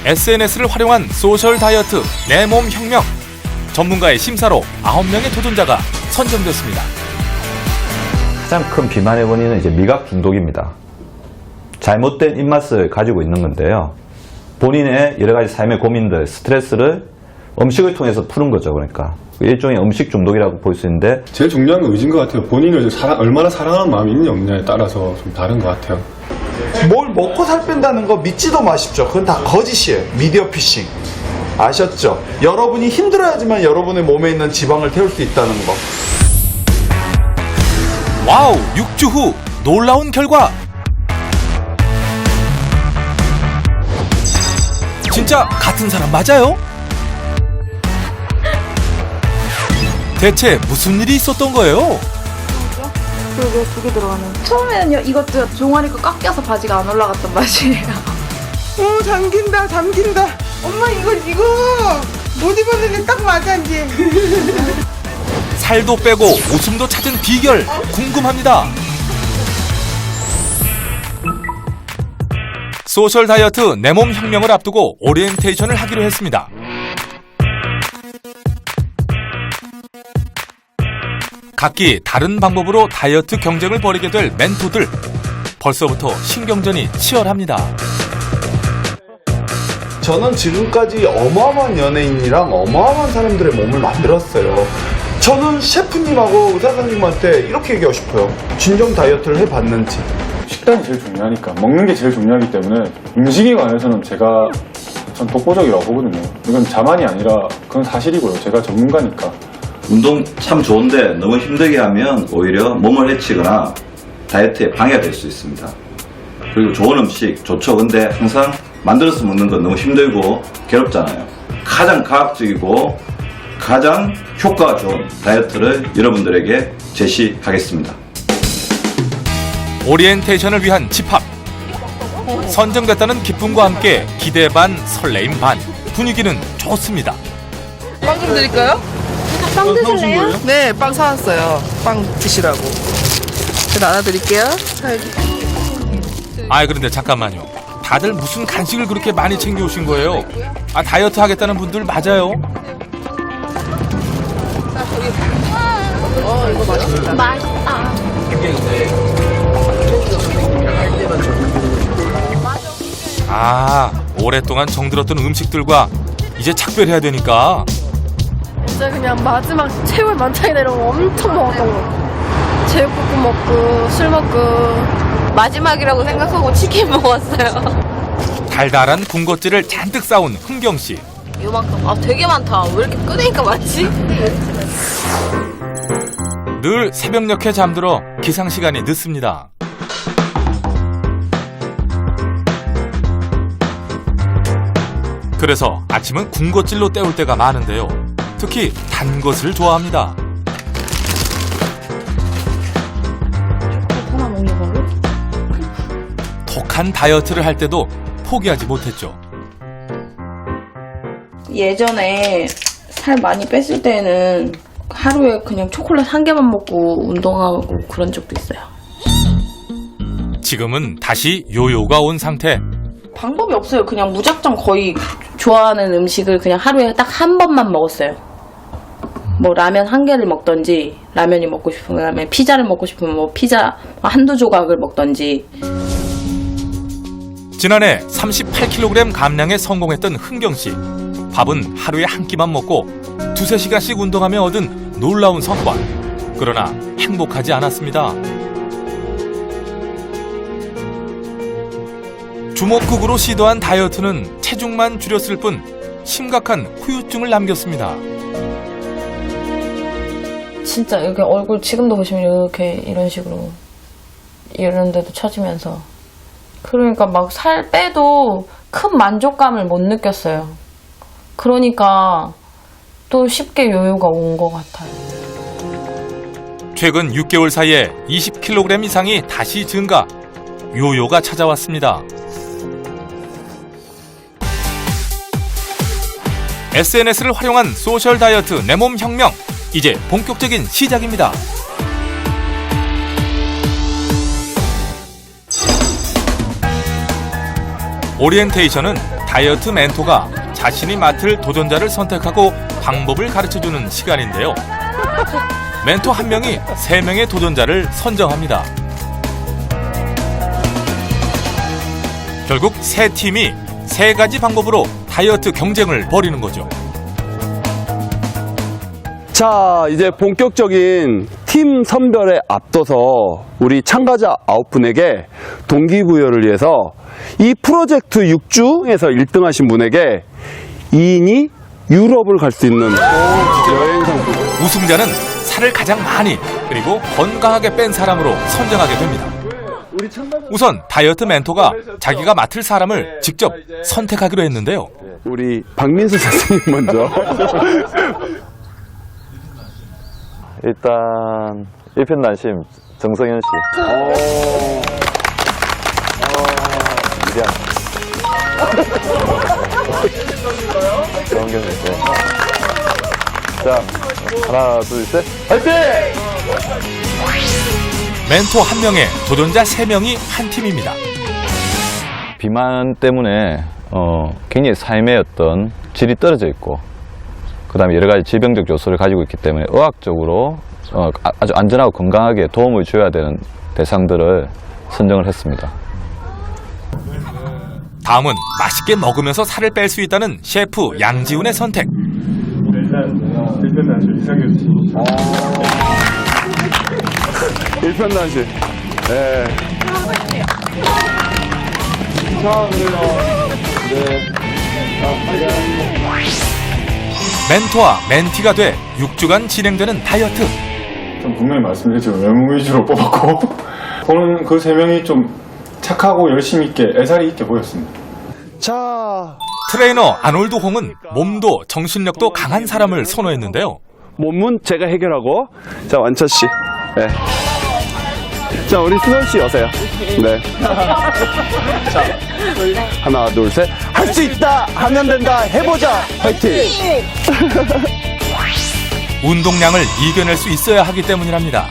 SNS를 활용한 소셜 다이어트 내 몸 혁명. 전문가의 심사로 9명의 도전자가 선정됐습니다. 가장 큰 비만의 원인은 이제 미각 중독입니다. 잘못된 입맛을 가지고 있는 건데요. 본인의 여러 가지 삶의 고민들, 스트레스를 음식을 통해서 푸는 거죠. 그러니까 일종의 음식 중독이라고 볼 수 있는데, 제일 중요한 건 의지인 것 같아요. 본인을 얼마나 사랑하는 마음이 있느냐 없느냐에 따라서 좀 다른 것 같아요. 뭘 먹고 살 뺀다는 거 믿지도 마십시오. 그건 다 거짓이에요. 미디어 피싱. 아셨죠? 여러분이 힘들어야지만 여러분의 몸에 있는 지방을 태울 수 있다는 거. 와우! 6주 후 놀라운 결과! 진짜 같은 사람 맞아요? 대체 무슨 일이 있었던 거예요? 그게 2개 들어가는. 처음에는요, 이것도 종아리 거 깎여서 바지가 안 올라갔던 맛이에요. 잠긴다. 엄마 이거 못 입었는데 딱 맞아 이제. 살도 빼고 웃음도 찾은 비결 궁금합니다. 소셜 다이어트 내 몸 혁명을 앞두고 오리엔테이션을 하기로 했습니다. 각기 다른 방법으로 다이어트 경쟁을 벌이게 될 멘토들. 벌써부터 신경전이 치열합니다. 저는 지금까지 어마어마한 연예인이랑 어마어마한 사람들의 몸을 만들었어요. 저는 셰프님하고 의사 선생님한테 이렇게 얘기하고 싶어요. 진정 다이어트를 해봤는지. 식단이 제일 중요하니까, 먹는 게 제일 중요하기 때문에 음식에 관해서는 전 독보적이라고 보거든요. 이건 자만이 아니라 그건 사실이고요. 제가 전문가니까. 운동 참 좋은데 너무 힘들게 하면 오히려 몸을 해치거나 다이어트에 방해가 될 수 있습니다. 그리고 좋은 음식 좋죠. 근데 항상 만들어서 먹는 건 너무 힘들고 괴롭잖아요. 가장 과학적이고 가장 효과가 좋은 다이어트를 여러분들에게 제시하겠습니다. 오리엔테이션을 위한 집합. 선정됐다는 기쁨과 함께 기대 반 설레임 반. 분위기는 좋습니다. 빵 좀 드릴까요? 빵 드실래요? 네, 빵 사왔어요. 빵 드시라고. 제가 나눠드릴게요. 그런데 잠깐만요. 다들 무슨 간식을 그렇게 많이 챙겨오신 거예요? 다이어트 하겠다는 분들 맞아요? 이거 맛있다. 맛있다. 오랫동안 정들었던 음식들과 이제 작별해야 되니까. 진짜 그냥 마지막 최후의 만찬이나 이런 거 엄청 먹었던 거. 제육볶음 먹고 술 먹고 마지막이라고 생각하고 치킨 먹었어요. 달달한 군것질을 잔뜩 싸온 흥경 씨. 요만큼. 되게 많다. 왜 이렇게 끄니까 많지? 늘 새벽녘에 잠들어 기상 시간이 늦습니다. 그래서 아침은 군것질로 때울 때가 많은데요. 특히 단 것을 좋아합니다. 하나 먹는 거를? 독한 다이어트를 할 때도 포기하지 못했죠. 예전에 살 많이 뺐을 때는 하루에 그냥 초콜릿 1개만 먹고 운동하고 그런 적도 있어요. 지금은 다시 요요가 온 상태. 방법이 없어요. 그냥 무작정 거의 좋아하는 음식을 그냥 하루에 딱 한 번만 먹었어요. 뭐 라면 1개를 먹던지, 라면이 먹고 싶으면 피자를 먹고 싶으면 뭐 피자 한두 조각을 먹던지. 지난해 38kg 감량에 성공했던 흥경 씨. 밥은 하루에 한 끼만 먹고 2~3시간씩 운동하며 얻은 놀라운 성과. 그러나 행복하지 않았습니다. 주먹국으로 시도한 다이어트는 체중만 줄였을 뿐 심각한 후유증을 남겼습니다. 진짜 이렇게 얼굴 지금도 보시면 이렇게 이런 식으로 이런 데도 처지면서, 그러니까 막 살 빼도 큰 만족감을 못 느꼈어요. 그러니까 또 쉽게 요요가 온 것 같아요. 최근 6개월 사이에 20kg 이상이 다시 증가. 요요가 찾아왔습니다. SNS를 활용한 소셜 다이어트 내 몸 혁명. 이제 본격적인 시작입니다. 오리엔테이션은 다이어트 멘토가 자신이 맡을 도전자를 선택하고 방법을 가르쳐주는 시간인데요. 멘토 한 명이 3명의 도전자를 선정합니다. 결국 3팀이 3가지 방법으로 다이어트 경쟁을 벌이는 거죠. 자, 이제 본격적인 팀 선별에 앞서서 우리 참가자 9분에게 동기부여를 위해서 이 프로젝트 6중에서 1등 하신 분에게 2인이 유럽을 갈 수 있는 여행 상품. 우승자는 살을 가장 많이 그리고 건강하게 뺀 사람으로 선정하게 됩니다. 우선 다이어트 멘토가 자기가 맡을 사람을 직접 선택하기로 했는데요. 우리 박민수 선생님 먼저. 일단 일편단심 정성현 씨. 미량. 정경민 씨. 자, 하나, 둘, 셋, 화이팅! 멘토 1명에 도전자 3명이 한 팀입니다. 비만 때문에 굉장히 삶의 어떤 질이 떨어져 있고, 그 다음에 여러 가지 질병적 요소를 가지고 있기 때문에 의학적으로 아주 안전하고 건강하게 도움을 줘야 되는 대상들을 선정을 했습니다. 다음은 맛있게 먹으면서 살을 뺄 수 있다는 셰프 양지훈의 선택. 일편단심. 네. 자, 그래요. 네. 멘토와 멘티가 돼 6주간 진행되는 다이어트. 좀 분명히 말씀드렸지만 외모 위주로 뽑았고 보는 그 3명이 좀 착하고 열심히 있게 애살이 있게 보였습니다. 자, 트레이너 아놀드 홍은 몸도 정신력도 강한 사람을 선호했는데요. 몸은 제가 해결하고. 자, 완철 씨. 네. 자, 우리 수현 씨 오세요. 네. 자, 하나, 둘, 셋. 할 수 있다! 하면 된다! 해보자! 화이팅! 운동량을 이겨낼 수 있어야 하기 때문이랍니다.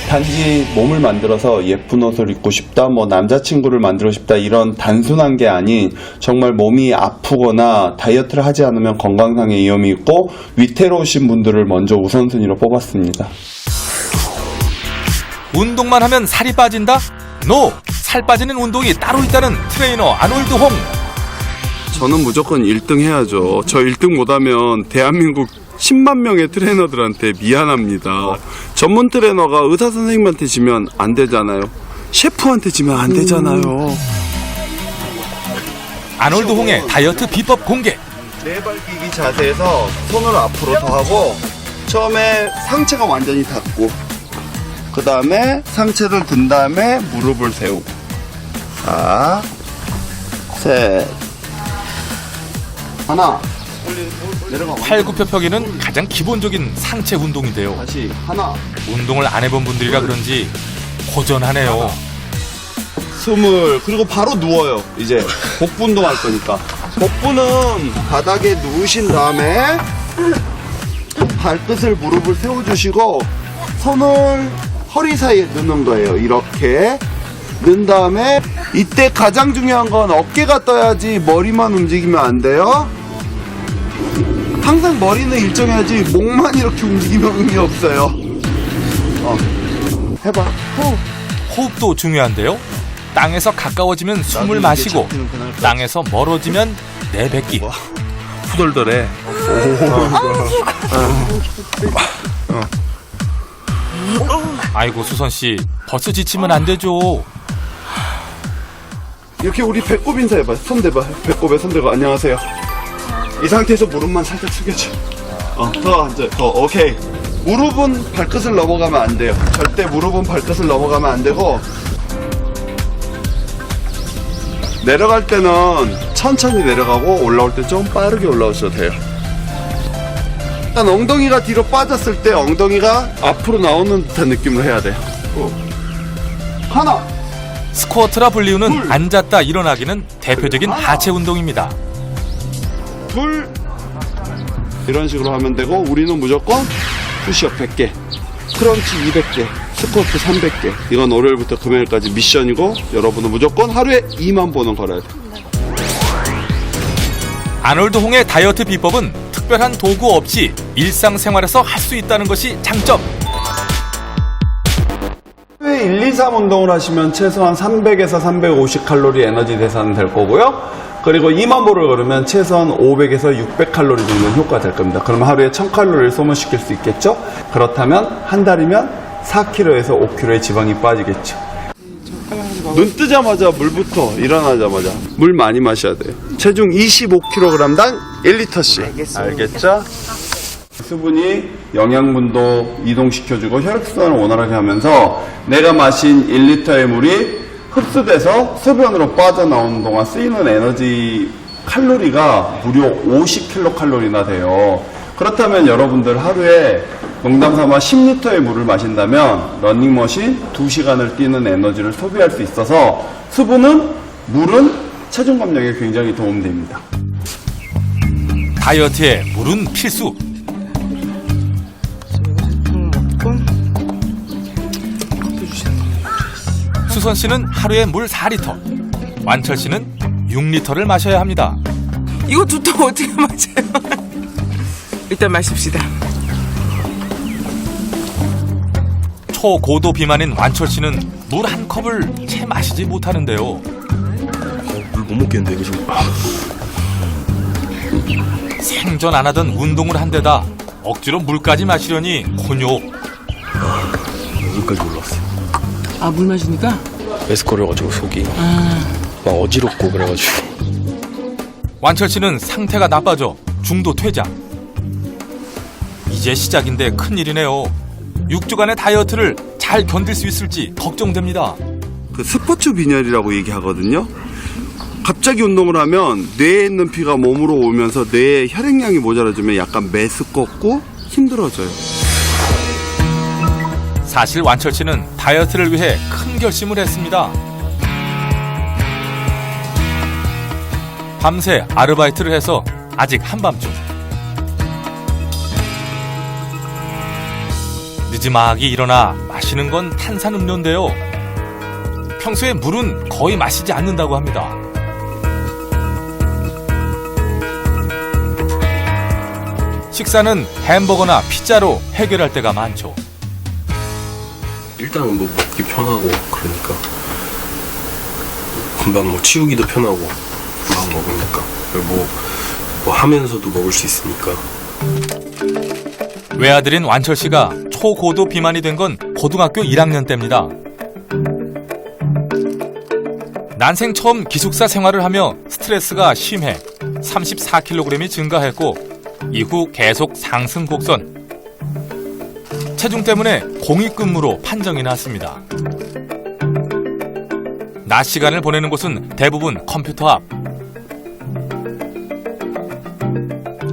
단지 몸을 만들어서 예쁜 옷을 입고 싶다, 뭐 남자친구를 만들고 싶다, 이런 단순한 게 아닌 정말 몸이 아프거나 다이어트를 하지 않으면 건강상의 위험이 있고 위태로우신 분들을 먼저 우선순위로 뽑았습니다. 운동만 하면 살이 빠진다? NO! 살 빠지는 운동이 따로 있다는 트레이너 아놀드 홍. 저는 무조건 1등 해야죠. 저 1등 못하면 대한민국 10만 명의 트레이너들한테 미안합니다. 전문 트레이너가 의사 선생님한테 지면 안 되잖아요. 셰프한테 지면 안 되잖아요. 아놀드 홍의 다이어트 비법 공개. 네발기기 자세에서 손을 앞으로 더 하고 처음에 상체가 완전히 닿고 그 다음에 상체를 든 다음에 무릎을 세우고 자, 셋, 하나, 내려가. 팔굽혀펴기는 가장 기본적인 상체 운동인데요. 다시 하나, 운동을 안 해본 분들이라 그런지 고전하네요. 20. 그리고 바로 누워요. 이제 복부 운동 할 거니까. 복부는 바닥에 누우신 다음에 발끝을 무릎을 세워주시고 손을 허리 사이에 넣는 거예요. 이렇게 넣은 다음에 이때 가장 중요한 건 어깨가 떠야지 머리만 움직이면 안 돼요. 항상 머리는 일정해야지 목만 이렇게 움직이면 의미 없어요. 해봐. 호흡도 중요한데요. 땅에서 가까워지면 숨을 마시고 땅에서 멀어지면 내뱉기. 후덜덜해. 아이고 수선 씨 벌써 지치면 안 되죠. 이렇게 우리 배꼽 인사해봐. 손 대봐. 배꼽에 손 대고 안녕하세요. 이 상태에서 무릎만 살짝 숙여줘. 더 앉아. 더. 오케이. 무릎은 발끝을 넘어가면 안 돼요. 절대 무릎은 발끝을 넘어가면 안 되고 내려갈 때는 천천히 내려가고 올라올 때 좀 빠르게 올라오셔도 돼요. 일단 엉덩이가 뒤로 빠졌을 때 엉덩이가 앞으로 나오는 듯한 느낌으로 해야 돼요. 하나, 스쿼트라 불리우는 앉았다 일어나기는 대표적인 하체 운동입니다. 둘, 이런 식으로 하면 되고 우리는 무조건 푸시업 100개, 크런치 200개, 스쿼트 300개. 이건 월요일부터 금요일까지 미션이고 여러분은 무조건 하루에 2만 번은 걸어야 돼요. 아놀드 홍의 다이어트 비법은 특별한 도구 없이 일상생활에서 할 수 있다는 것이 장점. 1, 2, 3 운동을 하시면 최소한 300에서 350칼로리 에너지 대사는 될 거고요. 그리고 2만 보를 걸으면 최소한 500에서 600칼로리 정도는 효과가 될 겁니다. 그러면 하루에 1000칼로리를 소모시킬 수 있겠죠? 그렇다면 한 달이면 4kg에서 5kg의 지방이 빠지겠죠. 눈 뜨자마자 물부터 일어나자마자 물 많이 마셔야 돼요. 체중 25kg당 1리터씩. 알겠죠? 수분이 영양분도 이동시켜주고 혈액순환을 원활하게 하면서 내가 마신 1리터의 물이 흡수돼서 소변으로 빠져나오는 동안 쓰이는 에너지 칼로리가 무려 50kcal나 돼요. 그렇다면 여러분들 하루에 농담삼아 10리터의 물을 마신다면 러닝머신 2시간을 뛰는 에너지를 소비할 수 있어서 수분은 물은 체중 감량에 굉장히 도움됩니다. 다이어트에 물은 필수. 수선 씨는 하루에 물 4리터, 완철 씨는 6리터를 마셔야 합니다. 이거 두 통 어떻게 맞아요? 일단 마십시다. 초고도 비만인 완철 씨는 물 한 컵을 채 마시지 못하는데요. 물 못 먹겠는데 이거 지금. 생전 안 하던 운동을 한 데다 억지로 물까지 마시려니 곤욕. 여기까지 올라왔어요. 아, 물 마시니까? 에스컬려가지고 속이 막 어지럽고 그래가지고. 완철 씨는 상태가 나빠져 중도 퇴장. 이제 시작인데 큰일이네요. 6주간의 다이어트를 잘 견딜 수 있을지 걱정됩니다. 그 스포츠 빈혈이라고 얘기하거든요. 갑자기 운동을 하면 뇌에 있는 피가 몸으로 오면서 뇌에 혈액량이 모자라지면 약간 메스껍고 힘들어져요. 사실 완철 씨는 다이어트를 위해 큰 결심을 했습니다. 밤새 아르바이트를 해서 아직 한밤중. 늦지막이 일어나 마시는 건 탄산음료인데요. 평소에 물은 거의 마시지 않는다고 합니다. 식사는 햄버거나 피자로 해결할 때가 많죠. 일단은 뭐 먹기 편하고 그러니까 금방 뭐 치우기도 편하고 금방 먹으니까 뭐 하면서도 먹을 수 있으니까. 외아들인 완철 씨가 초고도 비만이 된 건 고등학교 1학년 때입니다. 난생 처음 기숙사 생활을 하며 스트레스가 심해 34kg이 증가했고 이후 계속 상승 곡선. 체중 때문에 공익근무로 판정이 났습니다. 낮 시간을 보내는 곳은 대부분 컴퓨터 앞.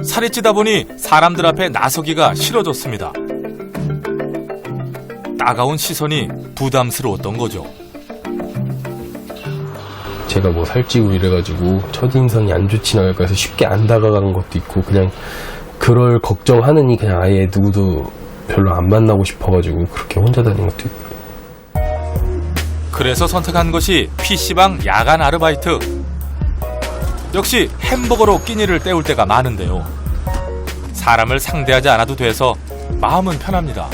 살이 찌다 보니 사람들 앞에 나서기가 싫어졌습니다. 따가운 시선이 부담스러웠던 거죠. 제가 뭐 살찌고 이래가지고 첫인상이 안 좋진 않을까 해서 쉽게 안 다가가는 것도 있고 그냥 그럴 걱정하느니 그냥 아예 누구도 별로 안 만나고 싶어가지고 그렇게 혼자 다니는 것도 있고. 그래서 선택한 것이 PC방 야간 아르바이트. 역시 햄버거로 끼니를 때울 때가 많은데요. 사람을 상대하지 않아도 돼서 마음은 편합니다.